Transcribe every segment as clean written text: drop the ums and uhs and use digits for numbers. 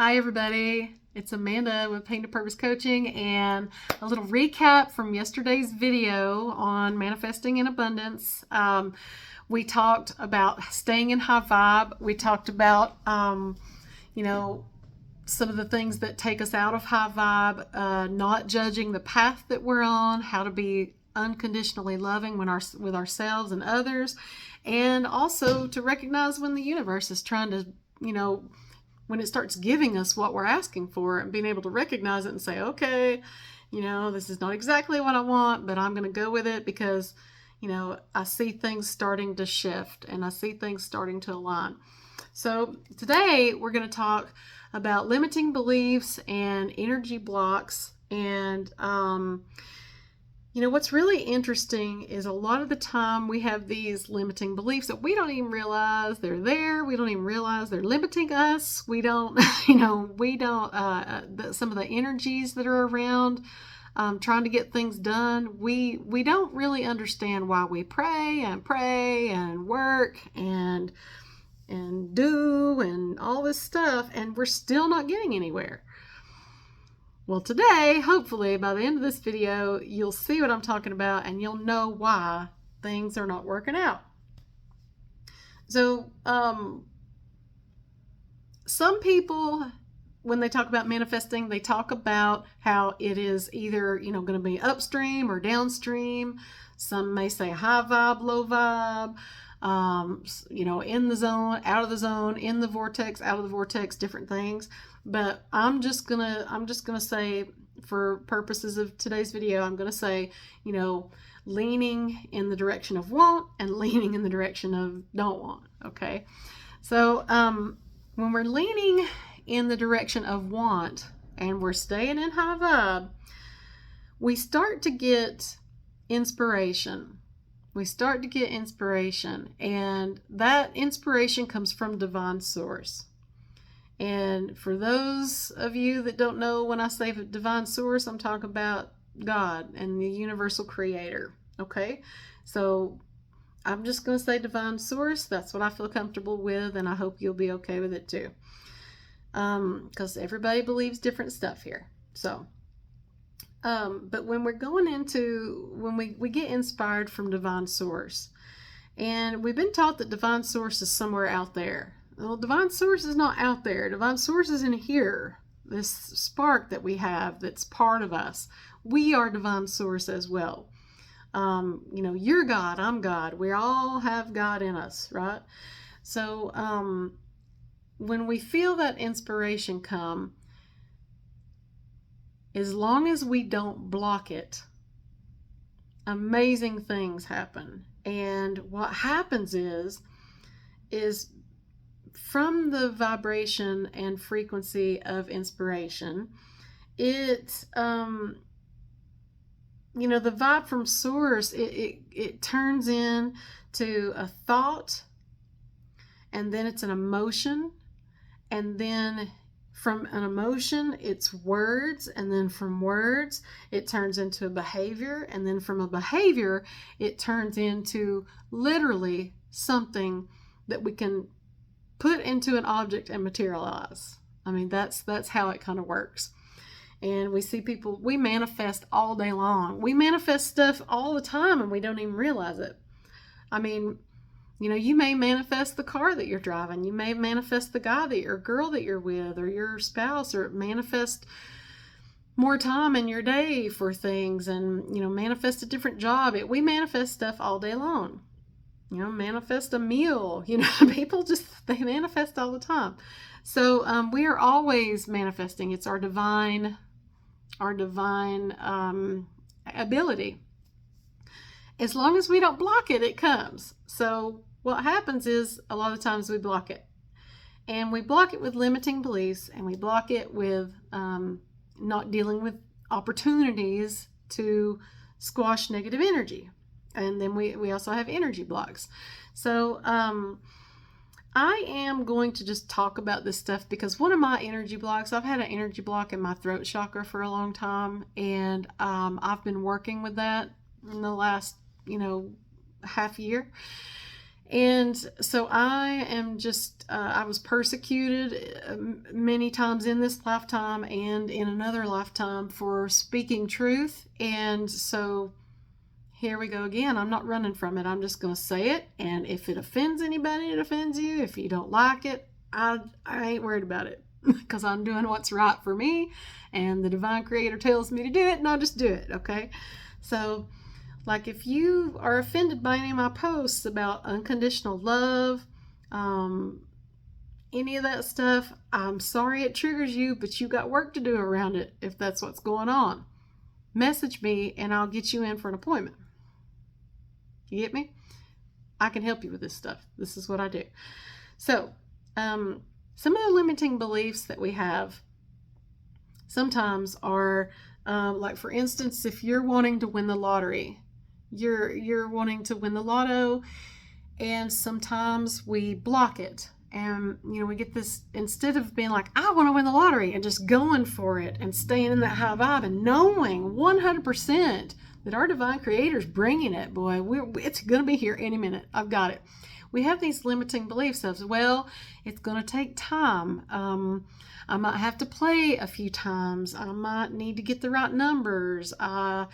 Hi everybody, it's Amanda with Pain to Purpose Coaching and a little recap from yesterday's video on manifesting in abundance. We talked about staying in high vibe. We talked about, some of the things that take us out of high vibe, not judging the path that we're on, how to be unconditionally loving with ourselves and others, and also to recognize when the universe is trying to, when it starts giving us what we're asking for and being able to recognize it and say, okay, this is not exactly what I want, but I'm going to go with it because, I see things starting to shift and I see things starting to align. So today we're going to talk about limiting beliefs and energy blocks. And, what's really interesting is a lot of the time we have these limiting beliefs that we don't even realize they're there. We don't even realize they're limiting us. We don't, some of the energies that are around trying to get things done. We don't really understand why we pray and work and do and all this stuff, and we're still not getting anywhere. Well, today, hopefully, by the end of this video, you'll see what I'm talking about and you'll know why things are not working out. So, some people, when they talk about manifesting, they talk about how it is either, going to be upstream or downstream. Some may say high vibe, low vibe, in the zone, out of the zone, in the vortex, out of the vortex, different things. But I'm just gonna say, for purposes of today's video, I'm gonna say, leaning in the direction of want and leaning in the direction of don't want. Okay, so when we're leaning in the direction of want and we're staying in high vibe, we start to get inspiration. And that inspiration comes from divine source. And for those of you that don't know, when I say divine source, I'm talking about God and the universal creator. Okay, so I'm just going to say divine source. That's what I feel comfortable with, and I hope you'll be okay with it too, because everybody believes different stuff here. So but when we're going into, when we get inspired from divine source, and we've been taught that divine source is somewhere out there. Well, divine source is not out there. Divine source is in here. This spark that we have that's part of us. We are divine source as well. You're God, I'm God. We all have God in us, right? So when we feel that inspiration come, as long as we don't block it, amazing things happen. And what happens is from the vibration and frequency of inspiration, it the vibe from source, it turns into a thought, and then it's an emotion, and then from an emotion it's words, and then from words it turns into a behavior, and then from a behavior it turns into literally something that we can put into an object and materialize. I mean, that's how it kind of works. And we see people, we manifest all day long. We manifest stuff all the time and we don't even realize it. I mean, you may manifest the car that you're driving. You may manifest the guy or girl that you're with, or your spouse, or manifest more time in your day for things, and, manifest a different job. We manifest stuff all day long. Manifest a meal. People they manifest all the time. So we are always manifesting. It's our divine ability. As long as we don't block it, it comes. So what happens is, a lot of times we block it. And we block it with limiting beliefs, and we block it with not dealing with opportunities to squash negative energy. And then we also have energy blocks. So I am going to just talk about this stuff because one of my energy blocks, I've had an energy block in my throat chakra for a long time, and I've been working with that in the last half year. And so I am just, I was persecuted many times in this lifetime and in another lifetime for speaking truth. And so here we go again. I'm not running from it. I'm just going to say it. And if it offends anybody, it offends you. If you don't like it, I ain't worried about it because I'm doing what's right for me. And the divine creator tells me to do it, and I just do it. Okay. So, like, if you are offended by any of my posts about unconditional love, any of that stuff, I'm sorry it triggers you, but you got work to do around it if that's what's going on. Message me and I'll get you in for an appointment. You get me? I can help you with this stuff. This is what I do. So, some of the limiting beliefs that we have sometimes are, like, for instance, if you're wanting to win the lottery, you're wanting to win the lotto, and sometimes we block it. And, we get this, instead of being like, I want to win the lottery, and just going for it and staying in that high vibe and knowing 100% that our divine creator's bringing it, boy, it's going to be here any minute. I've got it. We have these limiting beliefs of, well, it's going to take time. I might have to play a few times. I might need to get the right numbers. I've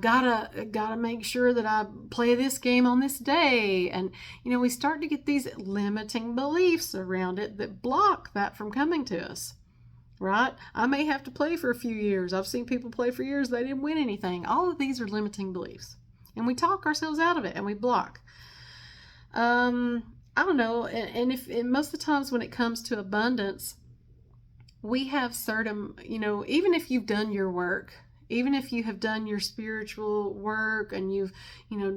got to make sure that I play this game on this day. And, we start to get these limiting beliefs around it that block that from coming to us, right? I may have to play for a few years. I've seen people play for years. They didn't win anything. All of these are limiting beliefs. And we talk ourselves out of it and we block. I don't know. And most of the times when it comes to abundance, we have certain, even if you've done your work, even if you have done your spiritual work and you've,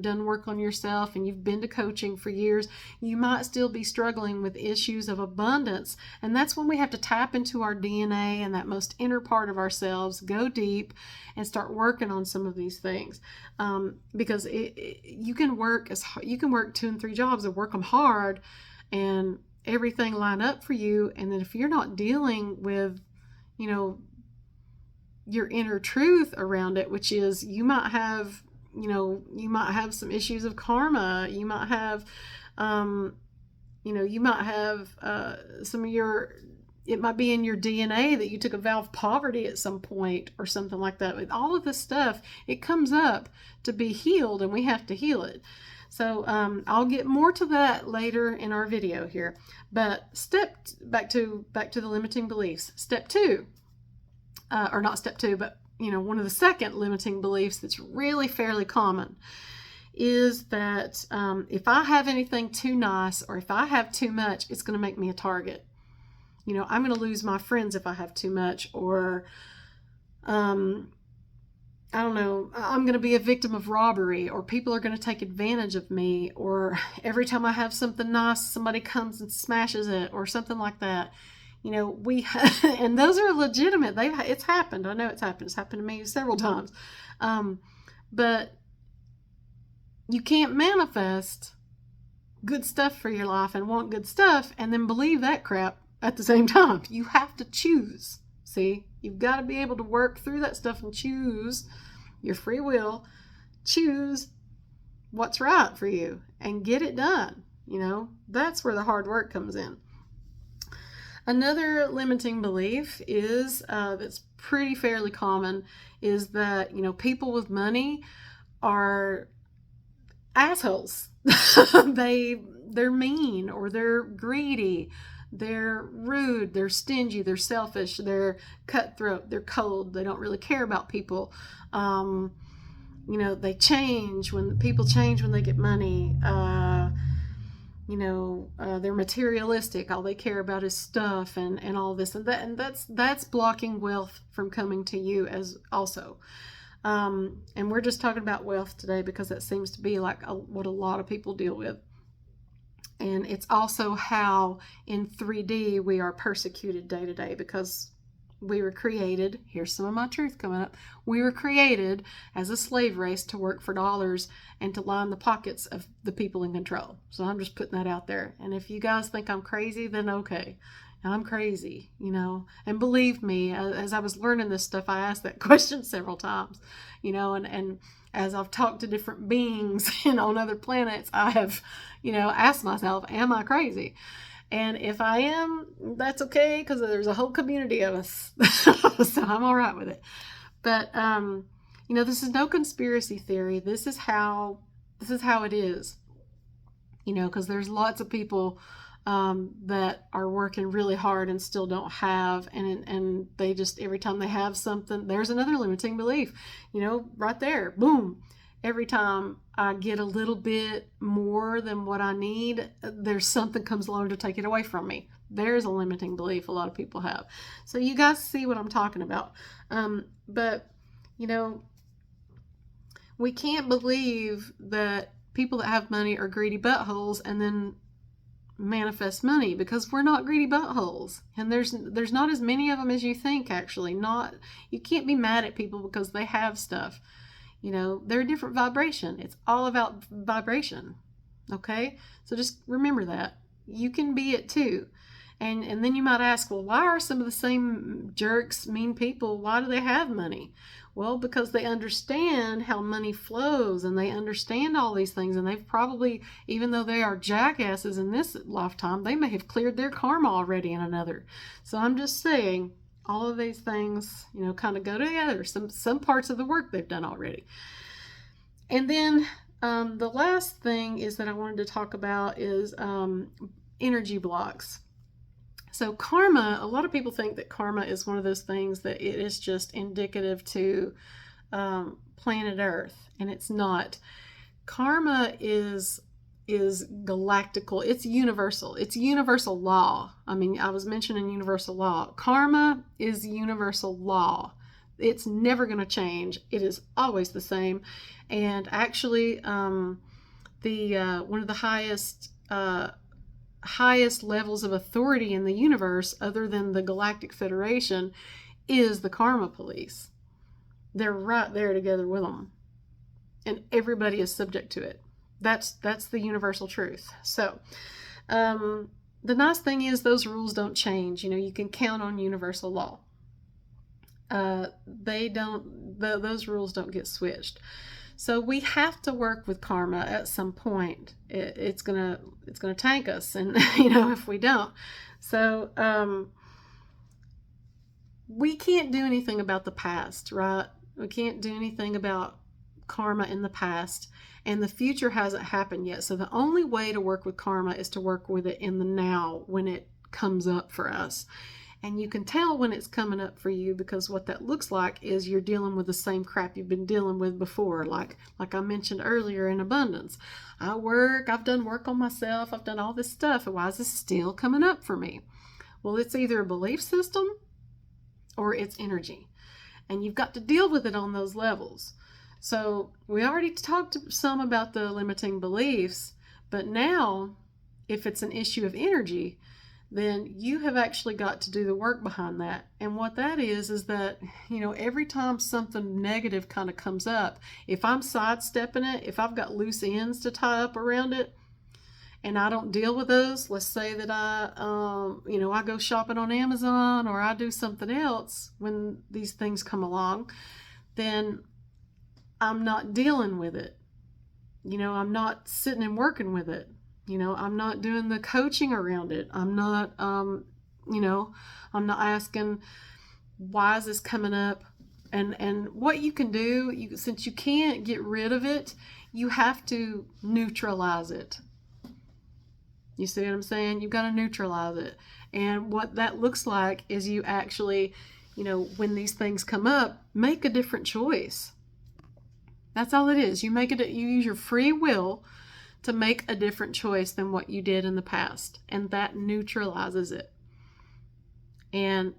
done work on yourself and you've been to coaching for years, you might still be struggling with issues of abundance. And that's when we have to tap into our DNA and that most inner part of ourselves, go deep and start working on some of these things. Because you can work 2 and 3 jobs and work them hard and everything line up for you. And then if you're not dealing with, your inner truth around it, which is you might have some issues of karma. You might have, some of it might be in your DNA that you took a vow of poverty at some point or something like that. With all of this stuff, it comes up to be healed and we have to heal it. So I'll get more to that later in our video here. But back to the limiting beliefs. Step 2, or not step 2, but one of the second limiting beliefs that's really fairly common is that if I have anything too nice or if I have too much, it's going to make me a target. I'm going to lose my friends if I have too much, or I don't know, I'm going to be a victim of robbery, or people are going to take advantage of me, or every time I have something nice, somebody comes and smashes it, or something like that. And those are legitimate. It's happened. I know it's happened. It's happened to me several times. But you can't manifest good stuff for your life and want good stuff and then believe that crap at the same time. You have to choose. See, you've got to be able to work through that stuff and choose your free will, choose what's right for you and get it done. That's where the hard work comes in. Another limiting belief is, that's pretty fairly common, is that, people with money are assholes. They're mean, or they're greedy. They're rude, they're stingy, they're selfish, they're cutthroat, they're cold, they don't really care about people. They change when people change when they get money. They're materialistic. All they care about is stuff and all this and that. And that's blocking wealth from coming to you as also. And we're just talking about wealth today because that seems to be like what a lot of people deal with. And it's also how in 3D we are persecuted day to day because we were created, here's some of my truth coming up, we were created as a slave race to work for dollars and to line the pockets of the people in control. So I'm just putting that out there. And if you guys think I'm crazy, then okay. I'm crazy, and believe me, as I was learning this stuff, I asked that question several times, and as I've talked to different beings and on other planets, I have, asked myself, am I crazy? And if I am, that's okay, because there's a whole community of us. So I'm all right with it. But, this is no conspiracy theory. This is how it is, because there's lots of people that are working really hard and still don't have, and they just, every time they have something, there's another limiting belief, right there, boom. Every time I get a little bit more than what I need, there's something comes along to take it away from me. There's a limiting belief a lot of people have. So you guys see what I'm talking about. But, we can't believe that people that have money are greedy buttholes and then manifest money, because we're not greedy buttholes, and there's not as many of them as you think. Actually, not, you can't be mad at people because they have stuff. They're a different vibration. It's all about vibration. Okay, so just remember that you can be it too. And then you might ask, well, why are some of the same jerks, mean people, why do they have money? Well, because they understand how money flows, and they understand all these things, and they've probably, even though they are jackasses in this lifetime, they may have cleared their karma already in another. So I'm just saying, all of these things, kind of go together. Some parts of the work they've done already. And then the last thing is that I wanted to talk about is energy blocks. So karma, a lot of people think that karma is one of those things that it is just indicative to planet Earth, and it's not. Karma is galactical. It's universal. It's universal law. I mean, I was mentioning universal law. Karma is universal law. It's never going to change. It is always the same. And actually, one of the highest levels of authority in the universe, other than the Galactic Federation, is the Karma Police. They're right there together with them, and everybody is subject to it. That's the universal truth. So the nice thing is those rules don't change. You can count on universal law. Those rules don't get switched. So we have to work with karma at some point. It's gonna tank us, and if we don't. So we can't do anything about the past, right? We can't do anything about karma in the past, and the future hasn't happened yet. So the only way to work with karma is to work with it in the now, when it comes up for us. And you can tell when it's coming up for you, because what that looks like is you're dealing with the same crap you've been dealing with before. Like I mentioned earlier in abundance. I've done work on myself, I've done all this stuff, and why is this still coming up for me? Well, it's either a belief system or it's energy. And you've got to deal with it on those levels. So we already talked some about the limiting beliefs, but now if it's an issue of energy, then you have actually got to do the work behind that. And what that is that, every time something negative kind of comes up, if I'm sidestepping it, if I've got loose ends to tie up around it, and I don't deal with those, let's say that I go shopping on Amazon, or I do something else when these things come along, then I'm not dealing with it. I'm not sitting and working with it. I'm not doing the coaching around it. I'm not, I'm not asking, why is this coming up? And what you can do, since you can't get rid of it, you have to neutralize it. You see what I'm saying? You've got to neutralize it. And what that looks like is you actually, when these things come up, make a different choice. That's all it is. You use your free will to make a different choice than what you did in the past, and that neutralizes it. And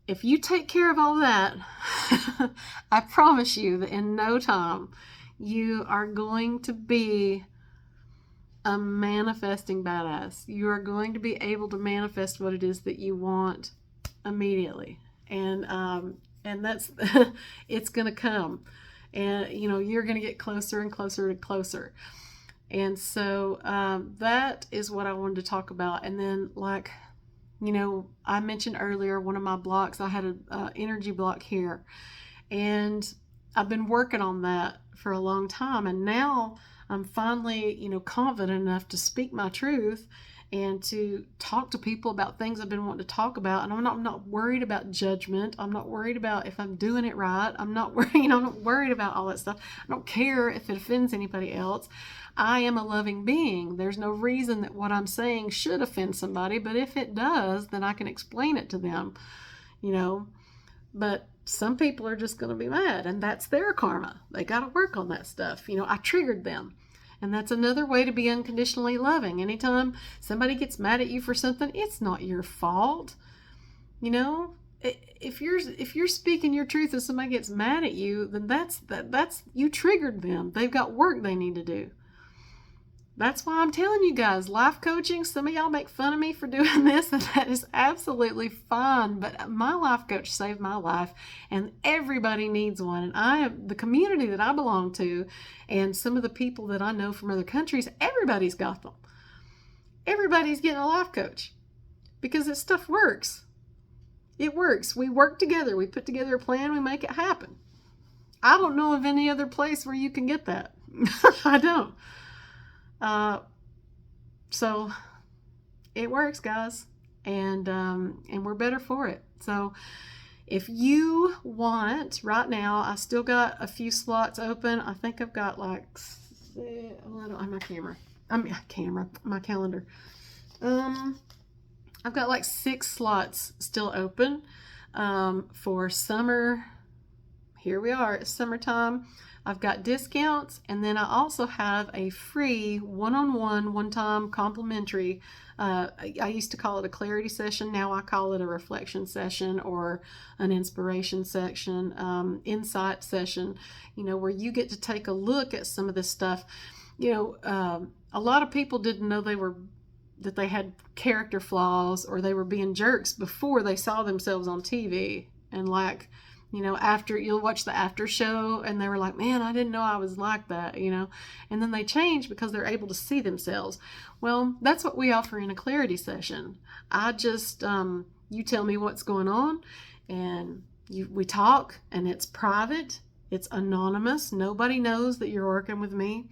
if you take care of all that, I promise you that in no time you are going to be a manifesting badass. You are going to be able to manifest what it is that you want immediately, and that's it's going to come, and you're going to get closer and closer and closer. And so that is what I wanted to talk about. And then, I mentioned earlier one of my blocks, I had an energy block here. And I've been working on that for a long time. And now I'm finally, confident enough to speak my truth and to talk to people about things I've been wanting to talk about. And I'm not worried about judgment. I'm not worried about if I'm doing it right. I'm not worried about all that stuff. I don't care if it offends anybody else. I am a loving being. There's no reason that what I'm saying should offend somebody, but if it does, then I can explain it to them, but some people are just going to be mad, and that's their karma. They got to work on that stuff. I triggered them. And that's another way to be unconditionally loving. Anytime somebody gets mad at you for something, it's not your fault. If you're speaking your truth and somebody gets mad at you, then that's you triggered them. They've got work they need to do. That's why I'm telling you guys, life coaching, some of y'all make fun of me for doing this, and that is absolutely fine. But my life coach saved my life, and everybody needs one. And the community that I belong to, and some of the people that I know from other countries, everybody's got them. Everybody's getting a life coach because this stuff works. It works. We work together. We put together a plan. We make it happen. I don't know of any other place where you can get that. I don't. So it works, guys, and we're better for it. So if you want, right now, I still got a few slots open. I think I've got like, I don't have my calendar. I've got like 6 slots still open, for summer. Here we are, it's summertime. I've got discounts, and then I also have a free one-on-one, one-time complimentary. I used to call it a clarity session. Now I call it a reflection session or an inspiration session, insight session, where you get to take a look at some of this stuff. A lot of people didn't know that they had character flaws, or they were being jerks before they saw themselves on TV. And after you'll watch the after show and they were like, man, I didn't know I was like that, and then they change because they're able to see themselves. Well, that's what we offer in a clarity session. I just, you tell me what's going on, and we talk, and it's private. It's anonymous. Nobody knows that you're working with me.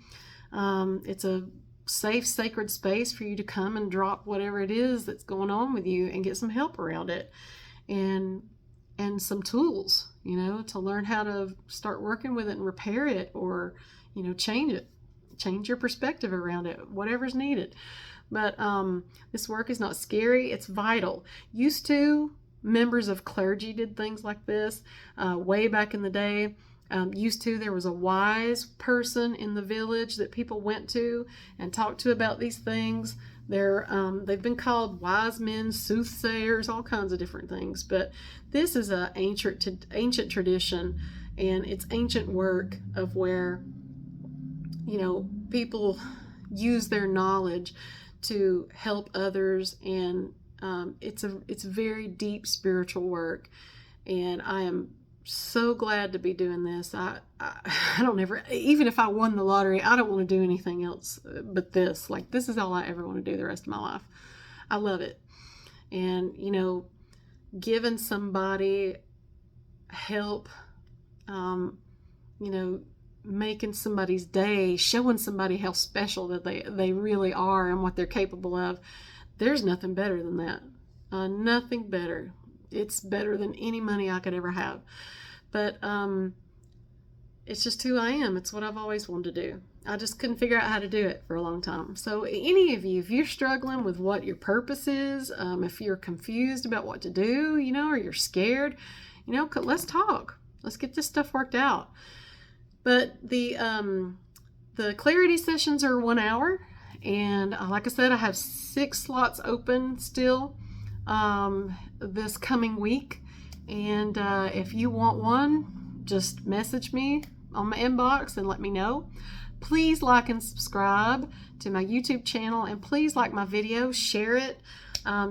It's a safe, sacred space for you to come and drop whatever it is that's going on with you and get some help around it. And some tools, to learn how to start working with it and repair it, or, change it, change your perspective around it, whatever's needed. But this work is not scary. It's vital. Used to, members of clergy did things like this way back in the day. There was a wise person in the village that people went to and talked to about these things. They've been called wise men, soothsayers, all kinds of different things. But this is an ancient tradition, and it's ancient work of where, people use their knowledge to help others, and it's very deep spiritual work. And I am so glad to be doing this. I don't ever, even if I won the lottery, I don't want to do anything else but this. Like, this is all I ever want to do the rest of my life. I love it. And, giving somebody help, making somebody's day, showing somebody how special that they really are and what they're capable of. There's nothing better than that. Nothing better. It's better than any money I could ever have. But it's just who I am. It's what I've always wanted to do. I just couldn't figure out how to do it for a long time. So any of you, if you're struggling with what your purpose is, if you're confused about what to do, or you're scared, let's talk. Let's get this stuff worked out. But the clarity sessions are 1 hour. And like I said, I have 6 slots open still this coming week. And if you want one, just message me on my inbox and let me know. Please like and subscribe to my YouTube channel, and please like my video, share it.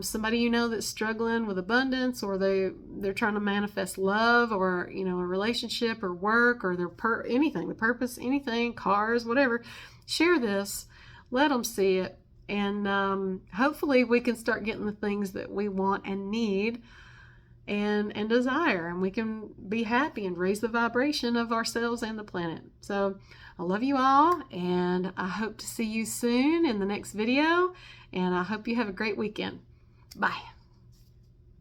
Somebody that's struggling with abundance, or they're trying to manifest love, or a relationship or work, or their anything, the purpose, anything, cars, whatever. Share this, let them see it, And hopefully we can start getting the things that we want and need and desire, and we can be happy and raise the vibration of ourselves and the planet. So I love you all, and I hope to see you soon in the next video, and I hope you have a great weekend. Bye.